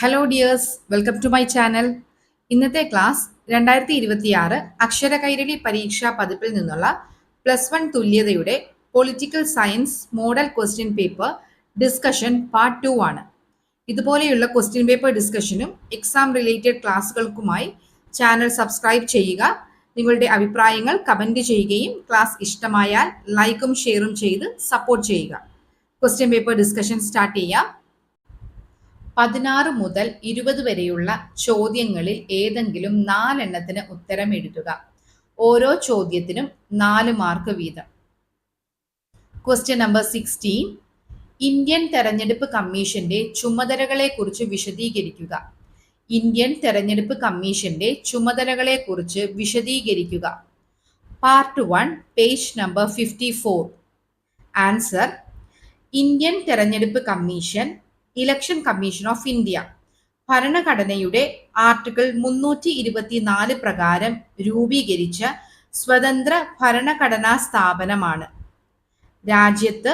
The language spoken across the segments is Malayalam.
Hello dears, welcome to my channel. ഇന്നത്തെ ക്ലാസ് 2026 അക്ഷര കൈരളി പരീക്ഷാ പതിപ്പിൽ നിന്നുള്ള +1 തുല്യതയുടെ political science model question paper discussion part 2 ആണ്. ഇതുപോലെയുള്ള ക്വസ്റ്റ്യൻ പേപ്പർ ഡിസ്കഷനും എക്സാം റിലേറ്റഡ് ക്ലാസ്സുകൾക്കുമായി ചാനൽ സബ്സ്ക്രൈബ് ചെയ്യുക. നിങ്ങളുടെ അഭിപ്രായങ്ങൾ കമൻറ്റ് ചെയ്യുകയും ക്ലാസ് ഇഷ്ടമായാൽ ലൈക്കും ഷെയറും ചെയ്ത് സപ്പോർട്ട് ചെയ്യുക. ക്വസ്റ്റ്യൻ പേപ്പർ ഡിസ്കഷൻ സ്റ്റാർട്ട് ചെയ്യാം. 16 മുതൽ 20 വരെയുള്ള ചോദ്യങ്ങളിൽ ഏതെങ്കിലും 4 എണ്ണത്തിന് ഉത്തരം എഴുതുക. ഓരോ ചോദ്യത്തിനും 4 മാർക്ക് വീതം. Question number 16. ഇന്ത്യൻ തെരഞ്ഞെടുപ്പ് കമ്മീഷന്റെ ചുമതലകളെക്കുറിച്ച് വിശദീകരിക്കുക. ഇന്ത്യൻ തെരഞ്ഞെടുപ്പ് കമ്മീഷന്റെ ചുമതലകളെക്കുറിച്ച് വിശദീകരിക്കുക. Part 1, page number 54. Answer: Indian തെരഞ്ഞെടുപ്പ് commission election commission of India ഭരണഘടനയുടെ ആർട്ടിക്കിൾ 324 പ്രകാരം രൂപീകരിച്ച സ്വതന്ത്ര ഭരണഘടനാ സ്ഥാപനമാണ്. രാജ്യത്ത്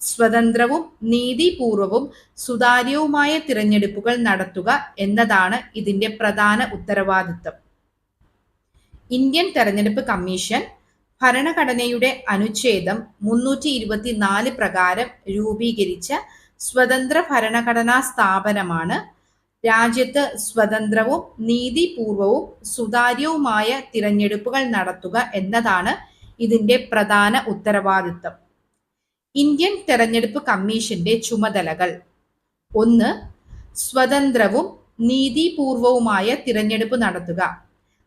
സ്വതന്ത്രവും നീതിപൂർവവും സുതാര്യവുമായ തിരഞ്ഞെടുപ്പുകൾ നടത്തുക എന്നതാണ് ഇതിന്റെ പ്രധാന ഉത്തരവാദിത്തം. ഇന്ത്യൻ തെരഞ്ഞെടുപ്പ് കമ്മീഷൻ ഭരണഘടനയുടെ അനുച്ഛേദം 324 പ്രകാരം രൂപീകരിച്ച സ്വതന്ത്ര ഭരണഘടനാ സ്ഥാപനമാണ്. രാജ്യത്ത് സ്വതന്ത്രവും നീതിപൂർവവും സുതാര്യവുമായ തിരഞ്ഞെടുപ്പുകൾ നടത്തുക എന്നതാണ് ഇതിന്റെ പ്രധാന ഉത്തരവാദിത്തം. ഇന്ത്യൻ തെരഞ്ഞെടുപ്പ് കമ്മീഷന്റെ ചുമതലകൾ: 1. സ്വതന്ത്രവും നീതിപൂർവവുമായ തിരഞ്ഞെടുപ്പ് നടത്തുക.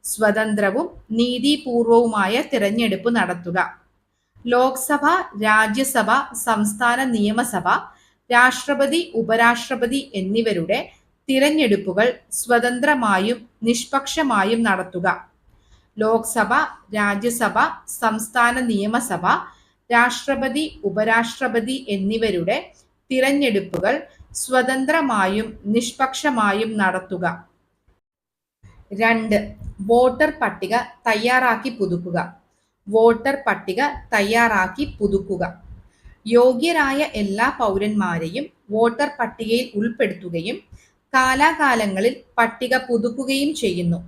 സ്വതന്ത്രവും നീതിപൂർവവുമായ തിരഞ്ഞെടുപ്പ് നടത്തുക. ലോക്സഭ, രാജ്യസഭ, സംസ്ഥാന നിയമസഭ, രാഷ്ട്രപതി, ഉപരാഷ്ട്രപതി എന്നിവരുടെ തിരഞ്ഞെടുപ്പുകൾ സ്വതന്ത്രമായും നിഷ്പക്ഷമായും നടത്തുക. ലോക്സഭ, രാജ്യസഭ, സംസ്ഥാന നിയമസഭ, രാഷ്ട്രപതി, ഉപരാഷ്ട്രപതി എന്നിവരുടെ തിരഞ്ഞെടുപ്പുകൾ സ്വതന്ത്രമായും നിഷ്പക്ഷമായും നടത്തുക. 2. വോട്ടർ പട്ടിക തയ്യാറാക്കി പുതുക്കുക. വോട്ടർ പട്ടിക തയ്യാറാക്കി പുതുക്കുക. യോഗ്യരായ എല്ലാ പൗരന്മാരെയും വോട്ടർ പട്ടികയിൽ ഉൾപ്പെടുത്തുകയും കാലാകാലങ്ങളിൽ പട്ടിക പുതുക്കുകയും ചെയ്യുന്നു.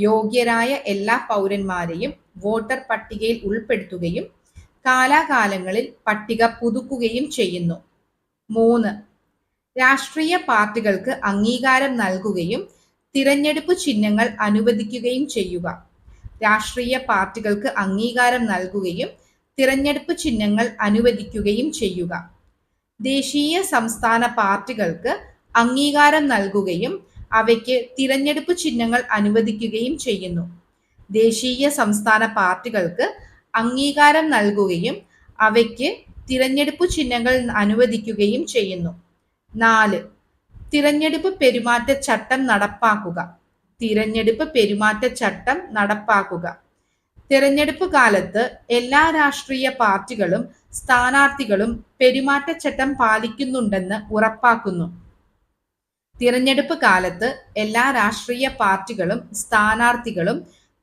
യോഗ്യരായ എല്ലാ പൗരന്മാരെയും വോട്ടർ പട്ടികയിൽ ഉൾപ്പെടുത്തുകയും കാലാകാലങ്ങളിൽ പട്ടിക പുതുക്കുകയും ചെയ്യുന്നു. 3. രാഷ്ട്രീയ പാർട്ടികൾക്ക് അംഗീകാരം നൽകുകയും തിരഞ്ഞെടുപ്പ് ചിഹ്നങ്ങൾ അനുവദിക്കുകയും ചെയ്യുക. രാഷ്ട്രീയ പാർട്ടികൾക്ക് അംഗീകാരം നൽകുകയും തിരഞ്ഞെടുപ്പ് ചിഹ്നങ്ങൾ അനുവദിക്കുകയും ചെയ്യുക. ദേശീയ സംസ്ഥാന പാർട്ടികൾക്ക് അംഗീകാരം നൽകുകയും അവയ്ക്ക് തിരഞ്ഞെടുപ്പ് ചിഹ്നങ്ങൾ അനുവദിക്കുകയും ചെയ്യുന്നു. ദേശീയ സംസ്ഥാന പാർട്ടികൾക്ക് അംഗീകാരം നൽകുകയും അവയ്ക്ക് തിരഞ്ഞെടുപ്പ് ചിഹ്നങ്ങൾ അനുവദിക്കുകയും ചെയ്യുന്നു. 4. തിരഞ്ഞെടുപ്പ് പെരുമാറ്റച്ചട്ടം നടപ്പാക്കുക. തിരഞ്ഞെടുപ്പ് പെരുമാറ്റച്ചട്ടം നടപ്പാക്കുക. തിരഞ്ഞെടുപ്പ് കാലത്ത് എല്ലാ രാഷ്ട്രീയ പാർട്ടികളും സ്ഥാനാർത്ഥികളും പെരുമാറ്റച്ചട്ടം പാലിക്കുന്നുണ്ടെന്ന് ഉറപ്പാക്കുന്നു. തിരഞ്ഞെടുപ്പ് കാലത്ത് എല്ലാ രാഷ്ട്രീയ പാർട്ടികളും സ്ഥാനാർത്ഥികളും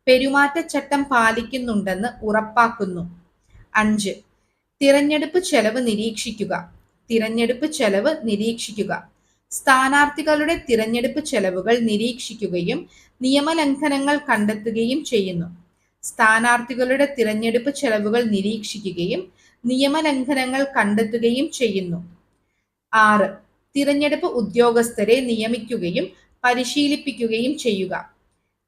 പെരുമാറ്റച്ചട്ടം പാലിക്കുന്നുണ്ടെന്ന് ഉറപ്പാക്കുന്നു. 5. തിരഞ്ഞെടുപ്പ് ചെലവ് നിരീക്ഷിക്കുക. തിരഞ്ഞെടുപ്പ് ചെലവ് നിരീക്ഷിക്കുക. സ്ഥാനാർത്ഥികളുടെ തിരഞ്ഞെടുപ്പ് ചെലവുകൾ നിരീക്ഷിക്കുകയും നിയമലംഘനങ്ങൾ കണ്ടെത്തുകയും ചെയ്യുന്നു. സ്ഥാനാർത്ഥികളുടെ തിരഞ്ഞെടുപ്പ് ചെലവുകൾ നിരീക്ഷിക്കുകയും നിയമലംഘനങ്ങൾ കണ്ടെത്തുകയും ചെയ്യുന്നു. 6. തിരഞ്ഞെടുപ്പ് ഉദ്യോഗസ്ഥരെ നിയമിക്കുകയും പരിശീലിപ്പിക്കുകയും ചെയ്യുക.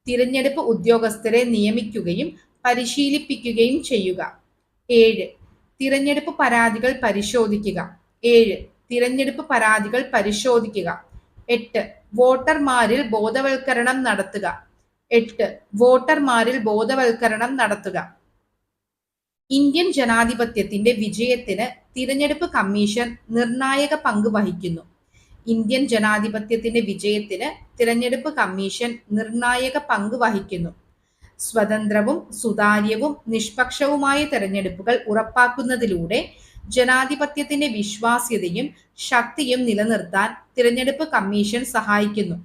തിരഞ്ഞെടുപ്പ് ഉദ്യോഗസ്ഥരെ നിയമിക്കുകയും പരിശീലിപ്പിക്കുകയും ചെയ്യുക. 7. തിരഞ്ഞെടുപ്പ് പരാതികൾ പരിശോധിക്കുക. 7. തിരഞ്ഞെടുപ്പ് പരാതികൾ പരിശോധിക്കുക. 8. വോട്ടർമാരിൽ ബോധവൽക്കരണം നടത്തുക. 8. വോട്ടർമാരിൽ ബോധവൽക്കരണം നടത്തുക. ഇന്ത്യൻ ജനാധിപത്യത്തിന്റെ വിജയത്തിന് തിരഞ്ഞെടുപ്പ് കമ്മീഷൻ നിർണായക പങ്ക് വഹിക്കുന്നു. ഇന്ത്യൻ ജനാധിപത്യത്തിന്റെ വിജയത്തിന് തിരഞ്ഞെടുപ്പ് കമ്മീഷൻ നിർണായക പങ്ക് വഹിക്കുന്നു. സ്വതന്ത്രവും സുതാര്യവും നിഷ്പക്ഷവുമായ തെരഞ്ഞെടുപ്പുകൾ ഉറപ്പാക്കുന്നതിലൂടെ ജനാധിപത്യത്തിന്റെ വിശ്വാസ്യതയും ശക്തിയും നിലനിർത്താൻ തിരഞ്ഞെടുപ്പ് കമ്മീഷൻ സഹായിക്കുന്നു.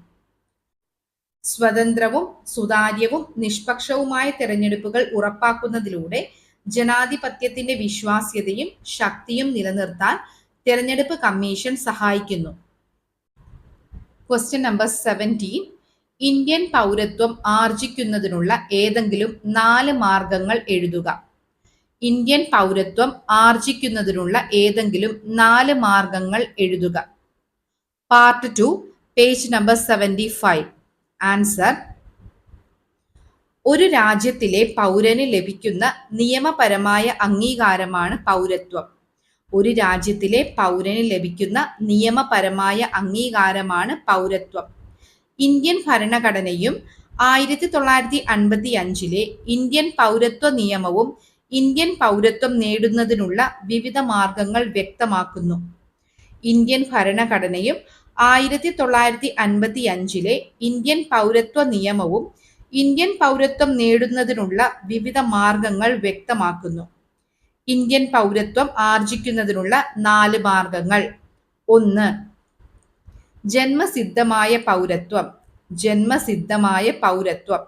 സ്വതന്ത്രവും സുതാര്യവും നിഷ്പക്ഷവുമായ തെരഞ്ഞെടുപ്പുകൾ ഉറപ്പാക്കുന്നതിലൂടെ ജനാധിപത്യത്തിന്റെ വിശ്വാസ്യതയും ശക്തിയും നിലനിർത്താൻ തെരഞ്ഞെടുപ്പ് കമ്മീഷൻ സഹായിക്കുന്നു. Question number 17. ഇന്ത്യൻ പൗരത്വം ആർജിക്കുന്നതിനുള്ള ഏതെങ്കിലും 4 മാർഗങ്ങൾ എഴുതുക. ഇന്ത്യൻ പൗരത്വം ആർജിക്കുന്നതിനുള്ള ഏതെങ്കിലും 4 മാർഗങ്ങൾ എഴുതുക. Part 2, page number 75. ആൻസർ: ഒരു രാജ്യത്തിലെ പൗരന് ലഭിക്കുന്ന നിയമപരമായ അംഗീകാരമാണ് പൗരത്വം. ഒരു രാജ്യത്തിലെ പൗരന് ലഭിക്കുന്ന നിയമപരമായ അംഗീകാരമാണ് പൗരത്വം. ഇന്ത്യൻ ഭരണഘടനയും 1955 ഇന്ത്യൻ പൗരത്വ നിയമവും ഇന്ത്യൻ പൗരത്വം നേടുന്നതിനുള്ള വിവിധ മാർഗങ്ങൾ വ്യക്തമാക്കുന്നു. ഇന്ത്യൻ ഭരണഘടനയും 1955 ഇന്ത്യൻ പൗരത്വ നിയമവും ഇന്ത്യൻ പൗരത്വം നേടുന്നതിനുള്ള വിവിധ മാർഗങ്ങൾ വ്യക്തമാക്കുന്നു. ഇന്ത്യൻ പൗരത്വം ആർജിക്കുന്നതിനുള്ള 4 മാർഗങ്ങൾ. 1. ജന്മസിദ്ധമായ പൗരത്വം. ജന്മസിദ്ധമായ പൗരത്വം.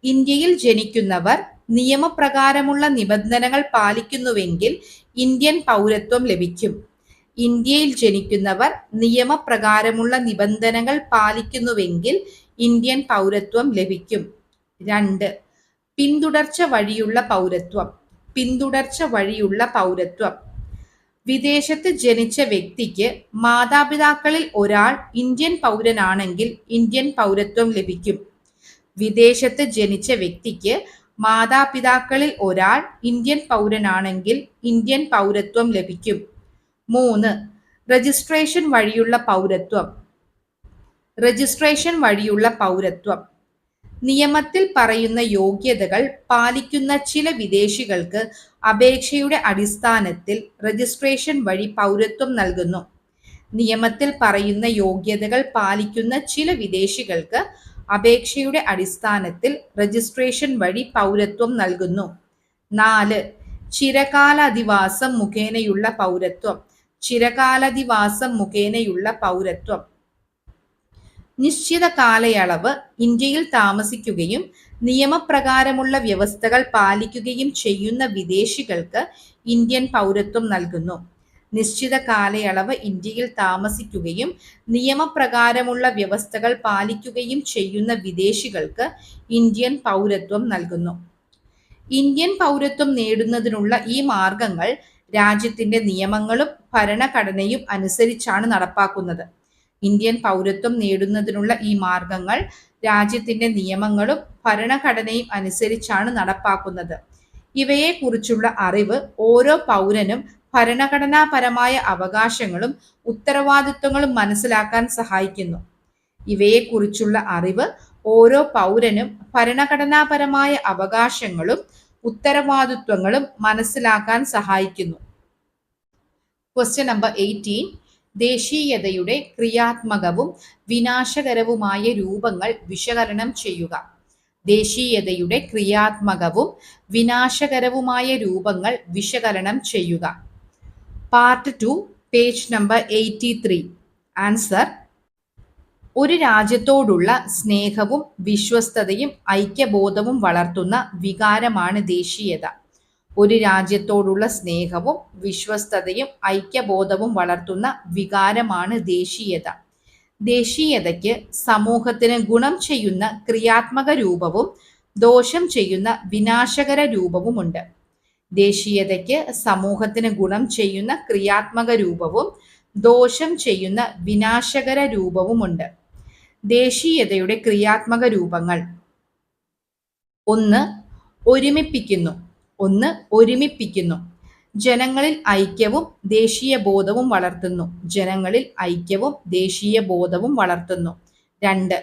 ഇന്ത്യയിൽ ജനിക്കുന്നവർ നിയമപ്രകാരമുള്ള നിബന്ധനകൾ പാലിക്കുന്നുവെങ്കിൽ ഇന്ത്യൻ പൗരത്വം ലഭിക്കും. ഇന്ത്യയിൽ ജനിക്കുന്നവർ നിയമപ്രകാരമുള്ള നിബന്ധനകൾ പാലിക്കുന്നുവെങ്കിൽ ഇന്ത്യൻ പൗരത്വം ലഭിക്കും. 2. പിന്തുടർച്ച വഴിയുള്ള പൗരത്വം. പിന്തുടർച്ച വഴിയുള്ള പൗരത്വം. വിദേശത്ത് ജനിച്ച വ്യക്തിക്ക് മാതാപിതാക്കളിൽ ഒരാൾ ഇന്ത്യൻ പൗരനാണെങ്കിൽ ഇന്ത്യൻ പൗരത്വം ലഭിക്കും. വിദേശത്ത് ജനിച്ച വ്യക്തിക്ക് മാതാപിതാക്കളിൽ ഒരാൾ ഇന്ത്യൻ പൗരനാണെങ്കിൽ ഇന്ത്യൻ പൗരത്വം ലഭിക്കും. 3. രജിസ്ട്രേഷൻ വഴിയുള്ള പൗരത്വം. രജിസ്ട്രേഷൻ വഴിയുള്ള പൗരത്വം. നിയമത്തിൽ പറയുന്ന യോഗ്യതകൾ പാലിക്കുന്ന ചില വിദേശികൾക്ക് അപേക്ഷയുടെ അടിസ്ഥാനത്തിൽ രജിസ്ട്രേഷൻ വഴി പൗരത്വം നൽകുന്നു. നിയമത്തിൽ പറയുന്ന യോഗ്യതകൾ പാലിക്കുന്ന ചില വിദേശികൾക്ക് അപേക്ഷയുടെ അടിസ്ഥാനത്തിൽ രജിസ്ട്രേഷൻ വഴി പൗരത്വം നൽകുന്നു. 4. ചിരകാലാധിവാസം മുഖേനയുള്ള പൗരത്വം. ചിരകാലാധിവാസം മുഖേനയുള്ള പൗരത്വം. നിശ്ചിത കാലയളവ് ഇന്ത്യയിൽ താമസിക്കുകയും നിയമപ്രകാരമുള്ള വ്യവസ്ഥകൾ പാലിക്കുകയും ചെയ്യുന്ന വിദേശികൾക്ക് ഇന്ത്യൻ പൗരത്വം നൽകുന്നു. നിശ്ചിത കാലയളവ് ഇന്ത്യയിൽ താമസിക്കുകയും നിയമപ്രകാരമുള്ള വ്യവസ്ഥകൾ പാലിക്കുകയും ചെയ്യുന്ന വിദേശികൾക്ക് ഇന്ത്യൻ പൗരത്വം നൽകുന്നു. ഇന്ത്യൻ പൗരത്വം നേടുന്നതിനുള്ള ഈ മാർഗങ്ങൾ രാജ്യത്തിന്റെ നിയമങ്ങളും ഭരണഘടനയും അനുസരിച്ചാണ് നടപ്പാക്കുന്നത്. ഇന്ത്യൻ പൗരത്വം നേടുന്നതിനുള്ള ഈ മാർഗങ്ങൾ രാജ്യത്തിന്റെ നിയമങ്ങളും ഭരണഘടനയും അനുസരിച്ചാണ് നടപ്പാക്കുന്നത്. ഇവയെക്കുറിച്ചുള്ള അറിവ് ഓരോ പൗരനും ഭരണഘടനാപരമായ അവകാശങ്ങളും ഉത്തരവാദിത്വങ്ങളും മനസ്സിലാക്കാൻ സഹായിക്കുന്നു. ഇവയെക്കുറിച്ചുള്ള അറിവ് ഓരോ പൗരനും ഭരണഘടനാപരമായ അവകാശങ്ങളും ഉത്തരവാദിത്വങ്ങളും മനസ്സിലാക്കാൻ സഹായിക്കുന്നു. Question number 18. ദേശീയതയുടെ ക്രിയാത്മകവും വിനാശകരവുമായ രൂപങ്ങൾ വിശകലനം ചെയ്യുക. ദേശീയതയുടെ ക്രിയാത്മകവും വിനാശകരവുമായ രൂപങ്ങൾ വിശകലനം ചെയ്യുക. Part 2, page number 83. ആൻസർ: ഒരു രാജ്യത്തോടുള്ള സ്നേഹവും വിശ്വസ്തതയും ഐക്യബോധവും വളർത്തുന്ന വികാരമാണ് ദേശീയത. ഒരു രാജ്യത്തോടുള്ള സ്നേഹവും വിശ്വസ്തതയും ഐക്യബോധവും വളർത്തുന്ന വികാരമാണ് ദേശീയത. ദേശീയതയ്ക്ക് സമൂഹത്തിന് ഗുണം ചെയ്യുന്ന ക്രിയാത്മക രൂപവും ദോഷം ചെയ്യുന്ന വിനാശകര രൂപവുമുണ്ട്. ദേശീയതയ്ക്ക് സമൂഹത്തിന് ഗുണം ചെയ്യുന്ന ക്രിയാത്മക രൂപവും ദോഷം ചെയ്യുന്ന വിനാശകര രൂപവുമുണ്ട്. ദേശീയതയുടെ ക്രിയാത്മക രൂപങ്ങൾ. 1. ഒരുമിപ്പിക്കുന്നു. ജനങ്ങളിൽ ഐക്യവും ദേശീയ ബോധവും വളർത്തുന്നു. ജനങ്ങളിൽ ഐക്യവും ദേശീയ ബോധവും വളർത്തുന്നു. 2.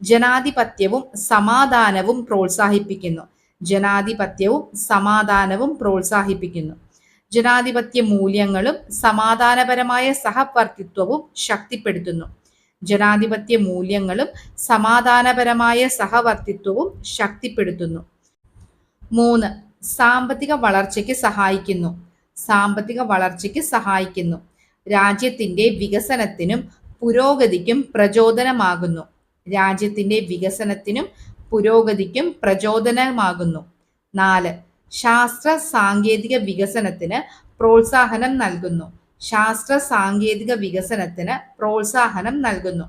ജനാധിപത്യവും സമാധാനവും പ്രോത്സാഹിപ്പിക്കുന്നു. ജനാധിപത്യവും സമാധാനവും പ്രോത്സാഹിപ്പിക്കുന്നു. ജനാധിപത്യ മൂല്യങ്ങളും സമാധാനപരമായ സഹവർത്തിത്വവും ശക്തിപ്പെടുത്തുന്നു. ജനാധിപത്യ മൂല്യങ്ങളും സമാധാനപരമായ സഹവർത്തിത്വവും ശക്തിപ്പെടുത്തുന്നു. 3. സാമ്പത്തിക വളർച്ചയ്ക്ക് സഹായിക്കുന്നു. സാമ്പത്തിക വളർച്ചയ്ക്ക് സഹായിക്കുന്നു. രാജ്യത്തിന്റെ വികസനത്തിനും പുരോഗതിക്കും പ്രചോദനമാകുന്നു. രാജ്യത്തിന്റെ വികസനത്തിനും പുരോഗതിക്കും പ്രചോദനമാകുന്നു. 4. ശാസ്ത്ര സാങ്കേതിക വികസനത്തിന് പ്രോത്സാഹനം നൽകുന്നു. ശാസ്ത്ര സാങ്കേതിക വികസനത്തിന് പ്രോത്സാഹനം നൽകുന്നു.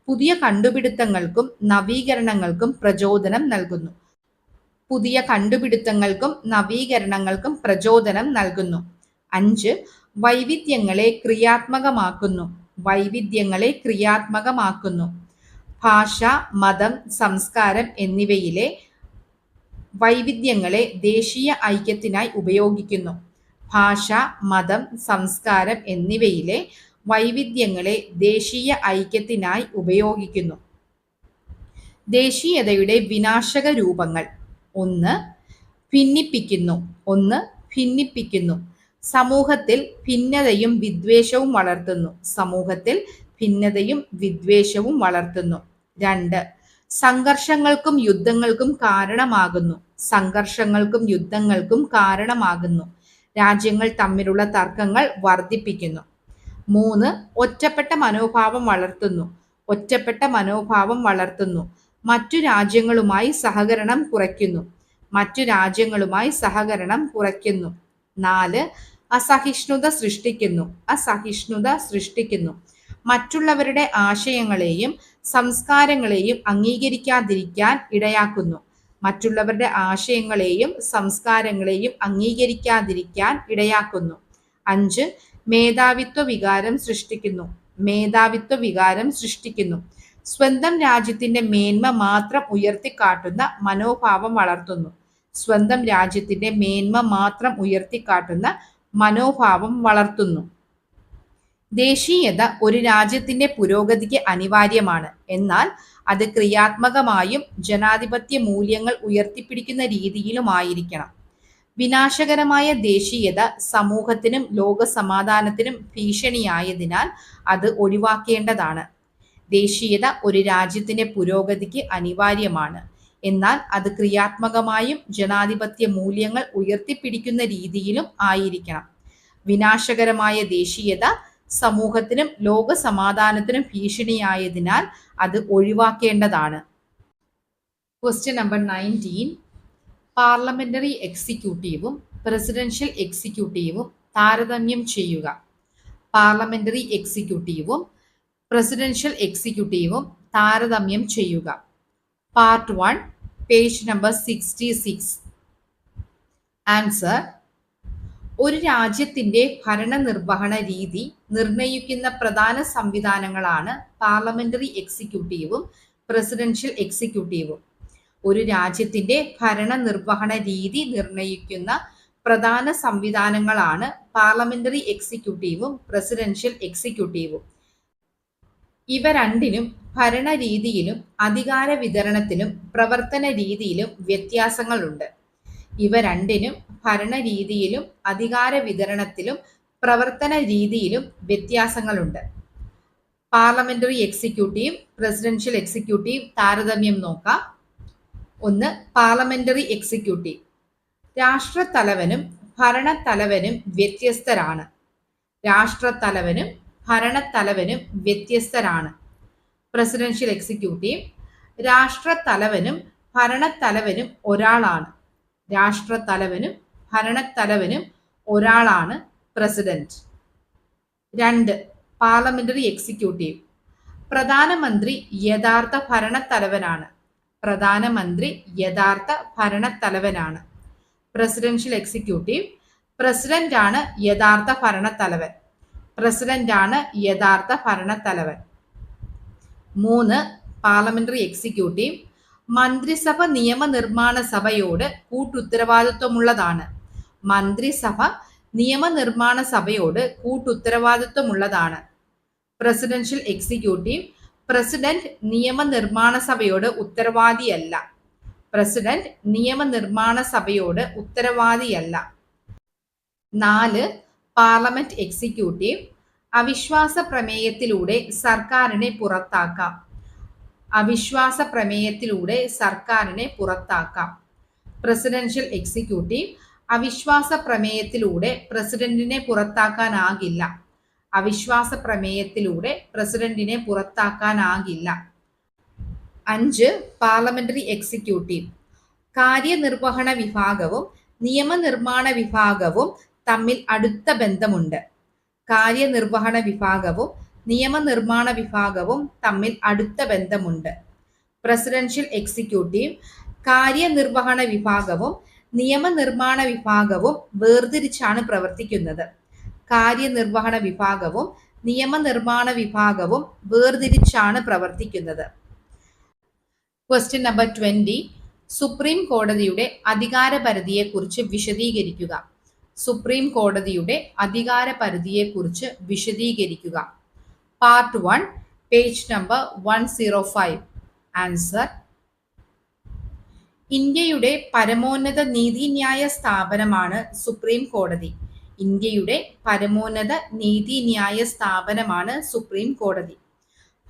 പുതിയ കണ്ടുപിടുത്തങ്ങൾക്കും നവീകരണങ്ങൾക്കും പ്രചോദനം നൽകുന്നു. പുതിയ കണ്ടുപിടുത്തങ്ങൾക്കും നവീകരണങ്ങൾക്കും പ്രചോദനം നൽകുന്നു. 5. വൈവിധ്യങ്ങളെ ക്രിയാത്മകമാക്കുന്നു. വൈവിധ്യങ്ങളെ ക്രിയാത്മകമാക്കുന്നു. ഭാഷ, മതം, സംസ്കാരം എന്നിവയിലെ വൈവിധ്യങ്ങളെ ദേശീയ ഐക്യത്തിനായി ഉപയോഗിക്കുന്നു. ഭാഷ, മതം, സംസ്കാരം എന്നിവയിലെ വൈവിധ്യങ്ങളെ ദേശീയ ഐക്യത്തിനായി ഉപയോഗിക്കുന്നു. ദേശീയതയുടെ വിനാശക രൂപങ്ങൾ. 1. ഭിന്നിപ്പിക്കുന്നു. 1. ഭിന്നിപ്പിക്കുന്നു. സമൂഹത്തിൽ ഭിന്നതയും വിദ്വേഷവും വളർത്തുന്നു. സമൂഹത്തിൽ ഭിന്നതയും വിദ്വേഷവും വളർത്തുന്നു. 2. സംഘർഷങ്ങൾക്കും യുദ്ധങ്ങൾക്കും കാരണമാകുന്നു. സംഘർഷങ്ങൾക്കും യുദ്ധങ്ങൾക്കും കാരണമാകുന്നു. രാജ്യങ്ങൾ തമ്മിലുള്ള തർക്കങ്ങൾ വർദ്ധിപ്പിക്കുന്നു. 3. ഒറ്റപ്പെട്ട മനോഭാവം വളർത്തുന്നു. ഒറ്റപ്പെട്ട മനോഭാവം വളർത്തുന്നു. മറ്റു രാജ്യങ്ങളുമായി സഹകരണം കുറയ്ക്കുന്നു. മറ്റു രാജ്യങ്ങളുമായി സഹകരണം കുറയ്ക്കുന്നു. 4. അസഹിഷ്ണുത സൃഷ്ടിക്കുന്നു. അസഹിഷ്ണുത സൃഷ്ടിക്കുന്നു. മറ്റുള്ളവരുടെ ആശയങ്ങളെയും സംസ്കാരങ്ങളെയും അംഗീകരിക്കാതിരിക്കാൻ ഇടയാക്കുന്നു. മറ്റുള്ളവരുടെ ആശയങ്ങളെയും സംസ്കാരങ്ങളെയും അംഗീകരിക്കാതിരിക്കാൻ ഇടയാക്കുന്നു. 5. മേധാവിത്വ വികാരം സൃഷ്ടിക്കുന്നു. മേധാവിത്വ വികാരം സൃഷ്ടിക്കുന്നു. സ്വന്തം രാജ്യത്തിന്റെ മേന്മ മാത്രം ഉയർത്തിക്കാട്ടുന്ന മനോഭാവം വളർത്തുന്നു. സ്വന്തം രാജ്യത്തിന്റെ മേന്മ മാത്രം ഉയർത്തിക്കാട്ടുന്ന മനോഭാവം വളർത്തുന്നു. ദേശീയത ഒരു രാജ്യത്തിന്റെ പുരോഗതിക്ക് അനിവാര്യമാണ്. എന്നാൽ അത് ക്രിയാത്മകമായും ജനാധിപത്യ മൂല്യങ്ങൾ ഉയർത്തിപ്പിടിക്കുന്ന രീതിയിലുമായിരിക്കണം. വിനാശകരമായ ദേശീയത സമൂഹത്തിനും ലോക സമാധാനത്തിനും ഭീഷണിയായതിനാൽ അത് ഒഴിവാക്കേണ്ടതാണ്. ദേശീയത ഒരു രാജ്യത്തിന്റെ പുരോഗതിക്ക് അനിവാര്യമാണ്. എന്നാൽ അത് ക്രിയാത്മകമായും ജനാധിപത്യ മൂല്യങ്ങൾ ഉയർത്തിപ്പിടിക്കുന്ന രീതിയിലും ആയിരിക്കണം. വിനാശകരമായ ദേശീയത സമൂഹത്തിനും ലോക സമാധാനത്തിനും ഭീഷണിയായതിനാൽ അത് ഒഴിവാക്കേണ്ടതാണ്. Question number 19. പാർലമെന്ററി എക്സിക്യൂട്ടീവും പ്രസിഡൻഷ്യൽ എക്സിക്യൂട്ടീവും താരതമ്യം ചെയ്യുക. പാർലമെന്ററി എക്സിക്യൂട്ടീവും പ്രസിഡൻഷ്യൽ എക്സിക്യൂട്ടീവും താരതമ്യം ചെയ്യുക. Part 1, page number 66. ആൻസർ: ഒരു രാജ്യത്തിന്റെ ഭരണനിർവഹണ രീതി നിർണയിക്കുന്ന പ്രധാന സംവിധാനങ്ങളാണ് പാർലമെന്ററി എക്സിക്യൂട്ടീവും പ്രസിഡൻഷ്യൽ എക്സിക്യൂട്ടീവും. ഒരു രാജ്യത്തിന്റെ ഭരണനിർവഹണ രീതി നിർണയിക്കുന്ന പ്രധാന സംവിധാനങ്ങളാണ് പാർലമെന്ററി എക്സിക്യൂട്ടീവും പ്രസിഡൻഷ്യൽ എക്സിക്യൂട്ടീവും. ഇവ രണ്ടിനും ഭരണരീതിയിലും അധികാര വിതരണത്തിലും പ്രവർത്തന രീതിയിലും വ്യത്യാസങ്ങളുണ്ട്. ഇവ രണ്ടിനും ഭരണരീതിയിലും അധികാര വിതരണത്തിലും പ്രവർത്തന രീതിയിലും വ്യത്യാസങ്ങളുണ്ട്. പാർലമെന്ററി എക്സിക്യൂട്ടീവ്, പ്രസിഡൻഷ്യൽ എക്സിക്യൂട്ടീവ് താരതമ്യം നോക്കാം. 1. Parliamentary executive. രാഷ്ട്രത്തലവനും ഭരണത്തലവനും വ്യത്യസ്തരാണ്. രാഷ്ട്രത്തലവനും ഭരണത്തലവനും വ്യത്യസ്തരാണ്. Presidential executive. രാഷ്ട്രത്തലവനും ഭരണത്തലവനും ഒരാളാണ്. രാഷ്ട്രത്തലവനും ഭരണത്തലവനും ഒരാളാണ് പ്രസിഡന്റ്. 2. Parliamentary executive. പ്രധാനമന്ത്രി യഥാർത്ഥ ഭരണത്തലവനാണ്. പ്രധാനമന്ത്രി യഥാർത്ഥ ഭരണത്തലവനാണ്. Presidential executive. പ്രസിഡന്റ് ആണ് യഥാർത്ഥ ഭരണത്തലവൻ. പ്രസിഡന്റ് ആണ് യഥാർത്ഥ ഭരണത്തലവൻ. 3. Parliamentary executive. മന്ത്രിസഭ നിയമനിർമ്മാണ സഭയോട് കൂട്ടുത്തരവാദിത്വമുള്ളതാണ്. മന്ത്രിസഭ നിയമനിർമ്മാണ സഭയോട് കൂട്ടുത്തരവാദിത്വമുള്ളതാണ്. Presidential executive. പ്രസിഡന്റ് നിയമനിർമ്മാണ സഭയോട് ഉത്തരവാദിയല്ല. പ്രസിഡന്റ് നിയമനിർമ്മാണ സഭയോട് ഉത്തരവാദിയല്ല. 4. Parliament executive. അവിശ്വാസ പ്രമേയത്തിലൂടെ സർക്കാരിനെ പുറത്താക്കാം. അവിശ്വാസ പ്രമേയത്തിലൂടെ സർക്കാരിനെ പുറത്താക്കാം. Presidential executive. അവിശ്വാസ പ്രമേയത്തിലൂടെ പ്രസിഡന്റിനെ പുറത്താക്കാനാകില്ല. അവിശ്വാസ പ്രമേയത്തിലൂടെ പ്രസിഡന്റിനെ പുറത്താക്കാനാകില്ല. 5. Parliamentary executive. കാര്യനിർവഹണ വിഭാഗവും നിയമനിർമ്മാണ വിഭാഗവും തമ്മിൽ അടുത്ത ബന്ധമുണ്ട്. കാര്യനിർവഹണ വിഭാഗവും നിയമനിർമ്മാണ വിഭാഗവും തമ്മിൽ അടുത്ത ബന്ധമുണ്ട്. പ്രസിഡൻഷ്യൽ എക്സിക്യൂട്ടീവ്, കാര്യനിർവഹണ വിഭാഗവും നിയമനിർമ്മാണ വിഭാഗവും വേർതിരിച്ചാണ് പ്രവർത്തിക്കുന്നത്. കാര്യനിർവഹണ വിഭാഗവും നിയമനിർമ്മാണ വിഭാഗവും വേർതിരിച്ചാണ് പ്രവർത്തിക്കുന്നത്. Question number 20. സുപ്രീം കോടതിയുടെ അധികാരപരിധിയെക്കുറിച്ച് വിശദീകരിക്കുക. സുപ്രീം കോടതിയുടെ അധികാരപരിധിയെക്കുറിച്ച് വിശദീകരിക്കുക. Part 1, page number 105. ആൻസർ: ഇന്ത്യയുടെ പരമോന്നത നീതിന്യായ സ്ഥാപനമാണ് സുപ്രീം കോടതി. ഇന്ത്യയുടെ പരമോന്നത നീതിന്യായ സ്ഥാപനമാണ് സുപ്രീം കോടതി.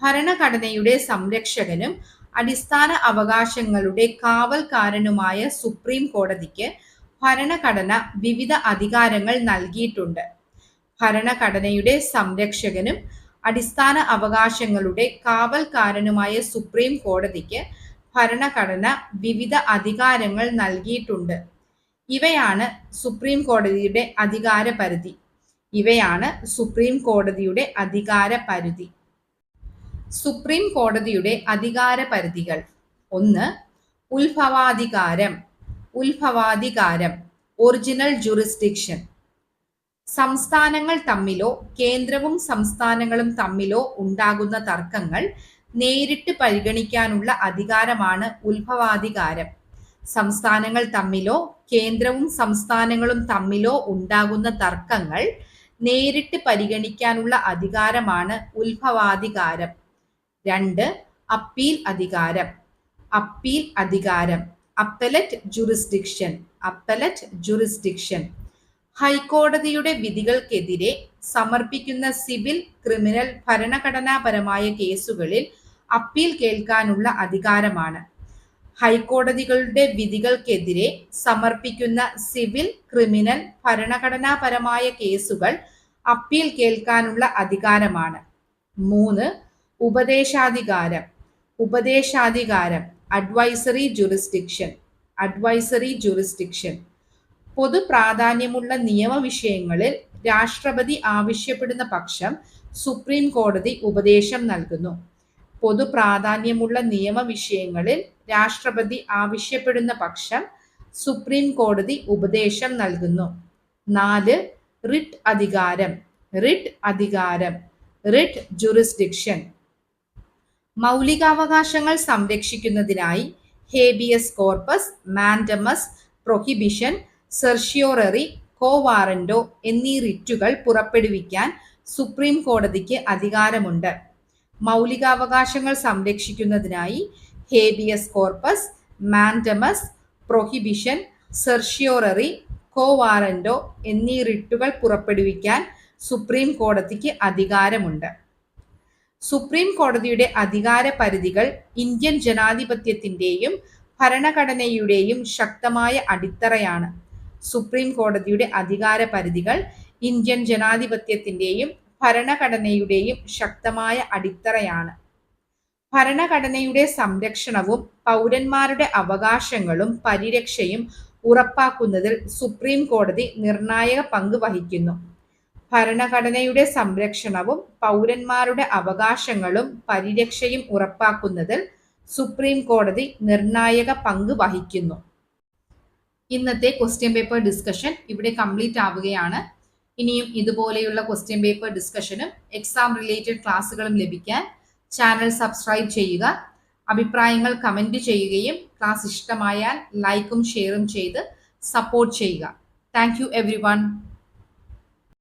ഭരണഘടനയുടെ സംരക്ഷകനും അടിസ്ഥാന അവകാശങ്ങളുടെ കാവൽക്കാരനുമായ സുപ്രീം കോടതിക്ക് ഭരണഘടന വിവിധ അധികാരങ്ങൾ നൽകിയിട്ടുണ്ട്. ഭരണഘടനയുടെ സംരക്ഷകനും അടിസ്ഥാന അവകാശങ്ങളുടെ കാവൽക്കാരനുമായ സുപ്രീം കോടതിക്ക് ഭരണഘടന വിവിധ അധികാരങ്ങൾ നൽകിയിട്ടുണ്ട്. ഇവയാണ് സുപ്രീം കോടതിയുടെ അധികാരപരിധി. ഇവയാണ് സുപ്രീം കോടതിയുടെ അധികാരപരിധി. സുപ്രീം കോടതിയുടെ അധികാരപരിധികൾ: 1. ഉത്ഭവാധികാരം. ഉത്ഭവാധികാരം, ഒറിജിനൽ ജുറിസ്ഡിക്ഷൻ. സംസ്ഥാനങ്ങൾ തമ്മിലോ കേന്ദ്രവും സംസ്ഥാനങ്ങളും തമ്മിലോ ഉണ്ടാകുന്ന തർക്കങ്ങൾ നേരിട്ട് പരിഗണിക്കാനുള്ള അധികാരമാണ് ഉത്ഭവാധികാരം. സംസ്ഥാനങ്ങൾ തമ്മിലോ കേന്ദ്രവും സംസ്ഥാനങ്ങളും തമ്മിലോ ഉണ്ടാകുന്ന തർക്കങ്ങൾ നേരിട്ട് പരിഗണിക്കാനുള്ള അധികാരമാണ് ഉത്ഭവാധികാരം. 2. അപ്പീൽ അധികാരം. അപ്പീൽ അധികാരം, അപ്പലറ്റ് ജുറിസ്ഡിക്ഷൻ. Appellate jurisdiction. ഹൈക്കോടതിയുടെ വിധികൾക്കെതിരെ സമർപ്പിക്കുന്ന സിവിൽ, ക്രിമിനൽ, ഭരണഘടനാപരമായ കേസുകളിൽ അപ്പീൽ കേൾക്കാനുള്ള അധികാരമാണ്. ഹൈക്കോടതികളുടെ വിധികൾക്കെതിരെ സമർപ്പിക്കുന്ന സിവിൽ, ക്രിമിനൽ, ഭരണഘടനാപരമായ കേസുകൾ അപ്പീൽ കേൾക്കാനുള്ള അധികാരമാണ്. 3. ഉപദേശാധികാരം. ഉപദേശാധികാരം, അഡ്വൈസറി ജുറിസ്ഡിക്ഷൻ. Advisory jurisdiction. പൊതു പ്രാധാന്യമുള്ള നിയമവിഷയങ്ങളിൽ രാഷ്ട്രപതി ആവശ്യപ്പെടുന്ന പക്ഷം സുപ്രീം കോടതി ഉപദേശം നൽകുന്നു. പൊതു പ്രാധാന്യമുള്ള നിയമവിഷയങ്ങളിൽ രാഷ്ട്രപതി ആവശ്യപ്പെടുന്ന പക്ഷം സുപ്രീം കോടതി ഉപദേശം നൽകുന്നു. 4. റിട്ട് അധികാരം. റിട്ട് അധികാരം, റിട്ട് ജുറിസ്ഡിക്ഷൻ. മൗലികാവകാശങ്ങൾ സംരക്ഷിക്കുന്നതിനായി habeas corpus, mandamus, prohibition, certiorari, quo warranto എന്നീ റിറ്റുകൾ പുറപ്പെടുവിക്കാൻ സുപ്രീം കോടതിക്ക് അധികാരമുണ്ട്. മൗലികാവകാശങ്ങൾ സംരക്ഷിക്കുന്നതിനായി habeas corpus, mandamus, prohibition, certiorari, quo warranto എന്നീ റിട്ടുകൾ പുറപ്പെടുവിക്കാൻ സുപ്രീം കോടതിക്ക് അധികാരമുണ്ട്. സുപ്രീം കോടതിയുടെ അധികാര പരിധികൾ ഇന്ത്യൻ ജനാധിപത്യത്തിന്റെയും ഭരണഘടനയുടെയും ശക്തമായ അടിത്തറയാണ്. സുപ്രീം കോടതിയുടെ അധികാര പരിധികൾ ഇന്ത്യൻ ജനാധിപത്യത്തിന്റെയും ഭരണഘടനയുടെയും ശക്തമായ അടിത്തറയാണ്. ഭരണഘടനയുടെ സംരക്ഷണവും പൗരന്മാരുടെ അവകാശങ്ങളും പരിരക്ഷയും ഉറപ്പാക്കുന്നതിൽ സുപ്രീം കോടതി നിർണായക പങ്ക് വഹിക്കുന്നു. ഭരണഘടനയുടെ സംരക്ഷണവും പൗരന്മാരുടെ അവകാശങ്ങളും പരിരക്ഷയും ഉറപ്പാക്കുന്നതിൽ സുപ്രീം കോടതി നിർണായക പങ്ക് വഹിക്കുന്നു. ഇന്നത്തെ ക്വസ്റ്റ്യൻ പേപ്പർ ഡിസ്കഷൻ ഇവിടെ കംപ്ലീറ്റ് ആവുകയാണ്. ഇനിയും ഇതുപോലെയുള്ള ക്വസ്റ്റ്യൻ പേപ്പർ ഡിസ്കഷനും എക്സാം റിലേറ്റഡ് ക്ലാസ്സുകളും ലഭിക്കാൻ ചാനൽ സബ്സ്ക്രൈബ് ചെയ്യുക. അഭിപ്രായങ്ങൾ കമന്റ് ചെയ്യുകയും ക്ലാസ് ഇഷ്ടമായാൽ ലൈക്കും ഷെയറും ചെയ്ത് സപ്പോർട്ട് ചെയ്യുക. Thank you everyone.